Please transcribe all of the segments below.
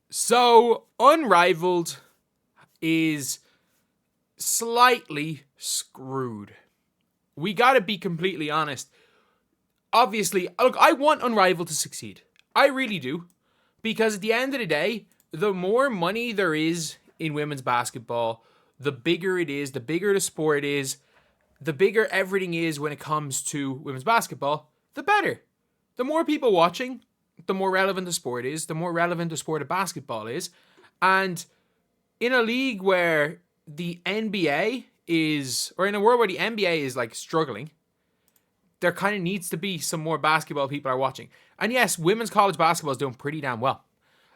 So, Unrivaled is slightly screwed. We gotta be completely honest. Obviously, look, I want Unrivaled to succeed. I really do. Because at the end of the day, the more money there is in women's basketball, the bigger it is, the bigger the sport is, the bigger everything is when it comes to women's basketball, the better. The more people watching, the more relevant the sport is, the more relevant the sport of basketball is. And in a league where the NBA is, or in a world where the NBA is like struggling, there kind of needs to be some more basketball people are watching. And yes, women's college basketball is doing pretty damn well.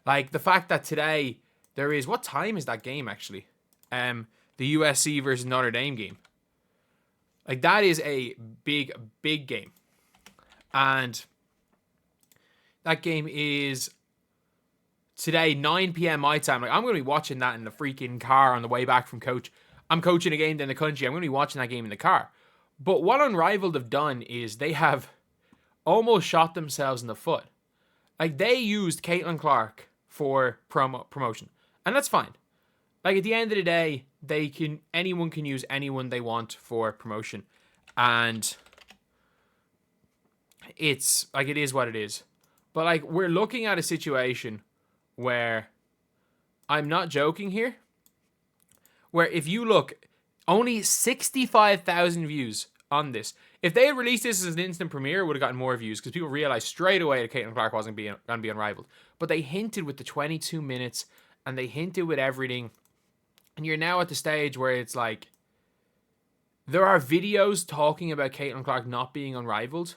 Like the fact that today there is, what time is that game actually? The USC versus Notre Dame game. Like that is a big game. And that game is today, 9 p.m. my time. Like I'm going to be watching that in the freaking car on the way back from coach. I'm coaching a game in the country. I'm going to be watching that game in the car. But what Unrivaled have done is they have almost shot themselves in the foot. Like they used Caitlin Clark for promotion. And that's fine. Like at the end of the day, anyone can use anyone they want for promotion. And it's like it is what it is. But like we're looking at a situation where I'm not joking here. Where if you look, only 65,000 views on this. If they had released this as an instant premiere, it would have gotten more views because people realized straight away that Caitlin Clark wasn't going to be Unrivaled. But they hinted with the 22 minutes and they hinted with everything. And you're now at the stage where it's like there are videos talking about Caitlin Clark not being Unrivaled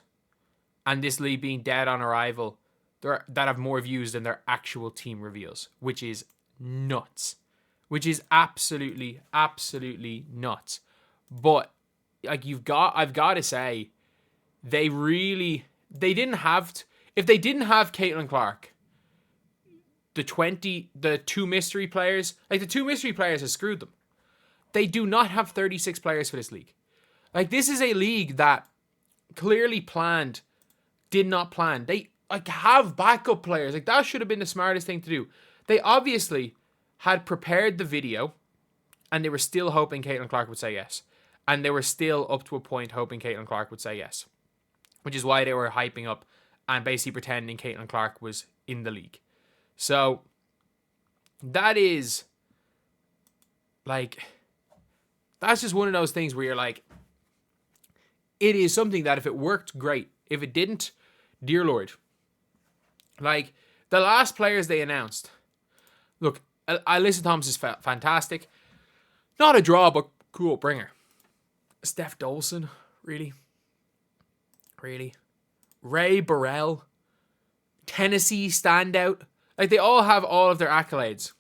and this league being dead on arrival that have more views than their actual team reveals, which is nuts. Which is absolutely nuts. But like I've got to say, if they didn't have Caitlin Clark, the two mystery players have screwed them. They do not have 36 players for this league. Like this is a league that clearly did not plan. They like have backup players. Like that should have been the smartest thing to do. They obviously had prepared the video and they were still hoping Caitlin Clark would say yes. And they were still up to a point hoping Caitlin Clark would say yes. Which is why they were hyping up and basically pretending Caitlin Clark was in the league. So that is like, that's just one of those things where you're like, it is something that if it worked, great. If it didn't, dear Lord. Like the last players they announced, look, Alyssa Thomas is fantastic. Not a draw, but cool, bring her. Steph Dolson, really? Ray Burrell, Tennessee standout. Like they all have all of their accolades.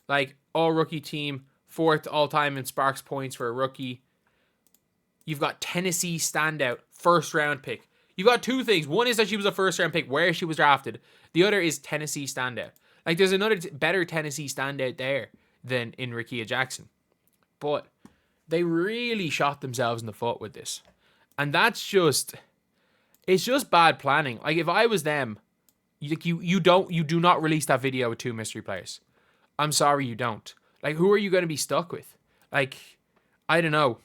Like all rookie team, 4th all time in Sparks points for a rookie. You've got Tennessee standout, 1st round pick. You've got two things. One is that she was a 1st round pick where she was drafted. The other is Tennessee standout. Like there's another better Tennessee standout there than in Rickea Jackson. But they really shot themselves in the foot with this. And that's just, it's just bad planning. Like if I was them, you do not release that video with two mystery players. I'm sorry, you don't. Like who are you going to be stuck with? Like, I don't know.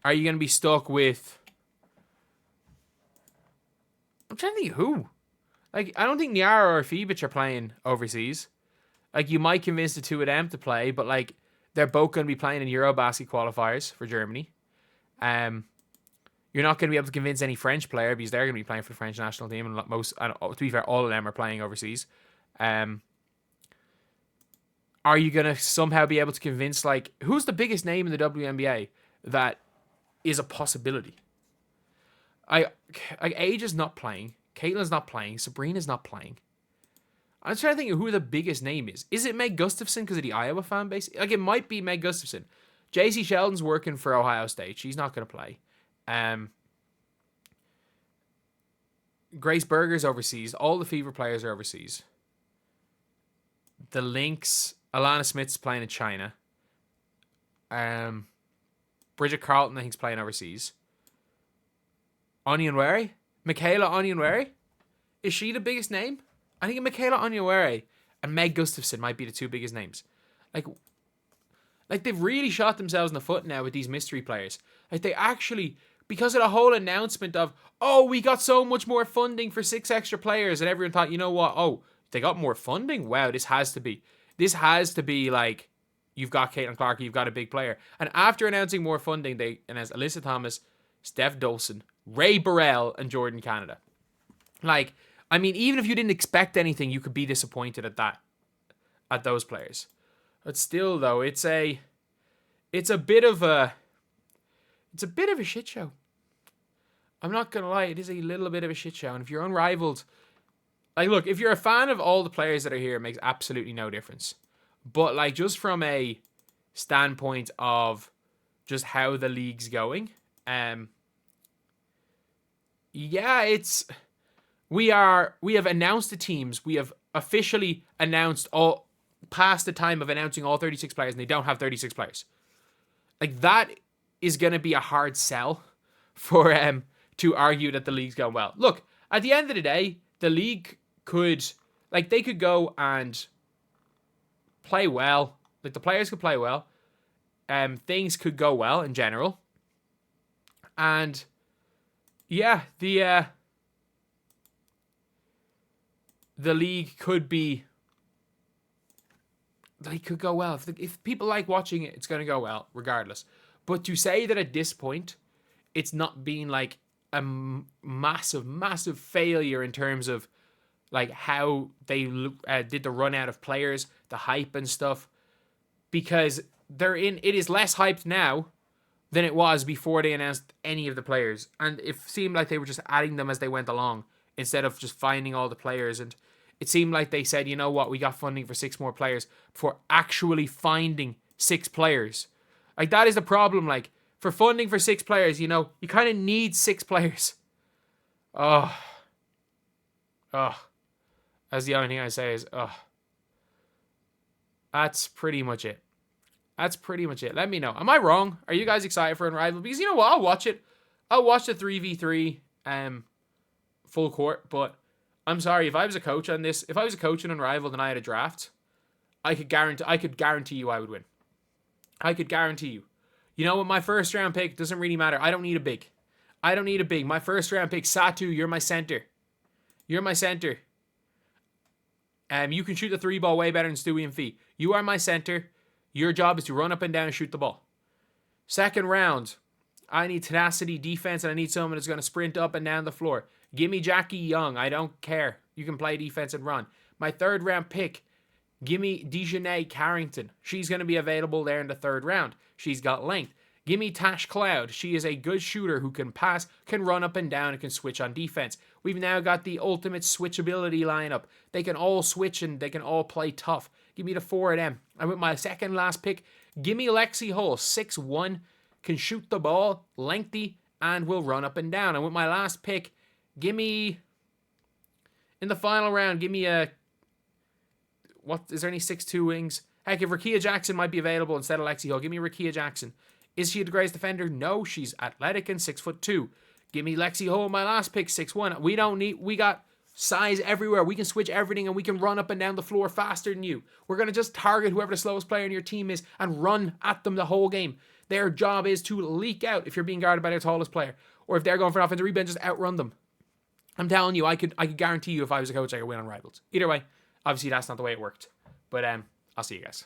Are you going to be stuck with, I'm trying to think who. Like, I don't think Nyara or Fibic are playing overseas. Like, you might convince the two of them to play, but, like, they're both going to be playing in Eurobasket qualifiers for Germany. You're not going to be able to convince any French player because they're going to be playing for the French national team, and to be fair, all of them are playing overseas. Are you going to somehow be able to convince, like, who's the biggest name in the WNBA that is a possibility? Age is not playing. Caitlin's not playing. Sabrina's not playing. I'm trying to think of who the biggest name is. Is it Meg Gustafson because of the Iowa fan base? Like, it might be Meg Gustafson. JC Sheldon's working for Ohio State. She's not going to play. Grace Berger's overseas. All the Fever players are overseas. The Lynx, Alana Smith's playing in China. Bridget Carlton, I think, is playing overseas. Onyenwere? Michaela Onyenwere? Is she the biggest name? I think Michaela Onyeawere and Meg Gustafson might be the two biggest names. Like they've really shot themselves in the foot now with these mystery players. Like they actually, because of the whole announcement of, oh, we got so much more funding for 6 extra players, and everyone thought, you know what? Oh, they got more funding? Wow, this has to be like, you've got Caitlin Clark, you've got a big player. And after announcing more funding, they announced Alyssa Thomas, Steph Dolson, Ray Burrell, and Jordan Canada. Like, I mean, even if you didn't expect anything, you could be disappointed at those players. But still, though, it's a bit of a shit show. I'm not gonna lie, it is a little bit of a shit show. And if you're Unrivaled, like, look, if you're a fan of all the players that are here, it makes absolutely no difference. But like, just from a standpoint of just how the league's going, yeah, we have announced the teams. We have officially announced all past the time of announcing all 36 players, and they don't have 36 players. Like, that is going to be a hard sell for to argue that the league's going well. Look, at the end of the day, the league could, like, they could go and play well. Like, the players could play well. Things could go well in general. And yeah, the league could be, they could go well. If people like watching it, it's going to go well, regardless. But to say that at this point, it's not being like a massive, massive failure in terms of like how they did the run out of players, the hype and stuff, because it is less hyped now than it was before they announced any of the players. And it seemed like they were just adding them as they went along instead of just finding all the players. And it seemed like they said, you know what, we got funding for 6 more players before actually finding 6 players. Like, that is the problem. Like, for funding for 6 players, you know, you kind of need 6 players. Oh. That's the only thing I say is, that's pretty much it. Let me know. Am I wrong? Are you guys excited for Unrivaled? Because you know what? I'll watch it. I'll watch the 3v3 full court. But I'm sorry, if I was a coach on this, if I was a coach in Unrivaled and I had a draft, I could guarantee you I would win. I could guarantee you. You know what? My first round pick doesn't really matter. I don't need a big. My first round pick, Satu, you're my center. You can shoot the 3-ball way better than Stewie and Fee. You are my center. Your job is to run up and down and shoot the ball. Second round, I need tenacity, defense, and I need someone that's going to sprint up and down the floor. Give me Jackie Young. I don't care. You can play defense and run. My third round pick, give me Dejanay Carrington. She's going to be available there in the third round. She's got length. Give me Tash Cloud. She is a good shooter who can pass, can run up and down, and can switch on defense. We've now got the ultimate switchability lineup. They can all switch and they can all play tough. Give me the 4 of them. And with my second last pick, give me Lexi Hull. 6'1", can shoot the ball, lengthy, and will run up and down. And with my last pick, give me, in the final round, give me a, what, is there any 6'2" wings? Heck, if Rakia Jackson might be available instead of Lexi Hull, give me Rakia Jackson. Is she the greatest defender? No, she's athletic and 6'2". Give me Lexi Hull, my last pick, 6'1". We got size everywhere. We can switch everything and we can run up and down the floor faster than you. We're going to just target whoever the slowest player in your team is and run at them the whole game. Their job is to leak out if you're being guarded by their tallest player. Or if they're going for an offensive rebound, just outrun them. I'm telling you, I could guarantee you if I was a coach, I could win Unrivaled. Either way, obviously that's not the way it worked. But I'll see you guys.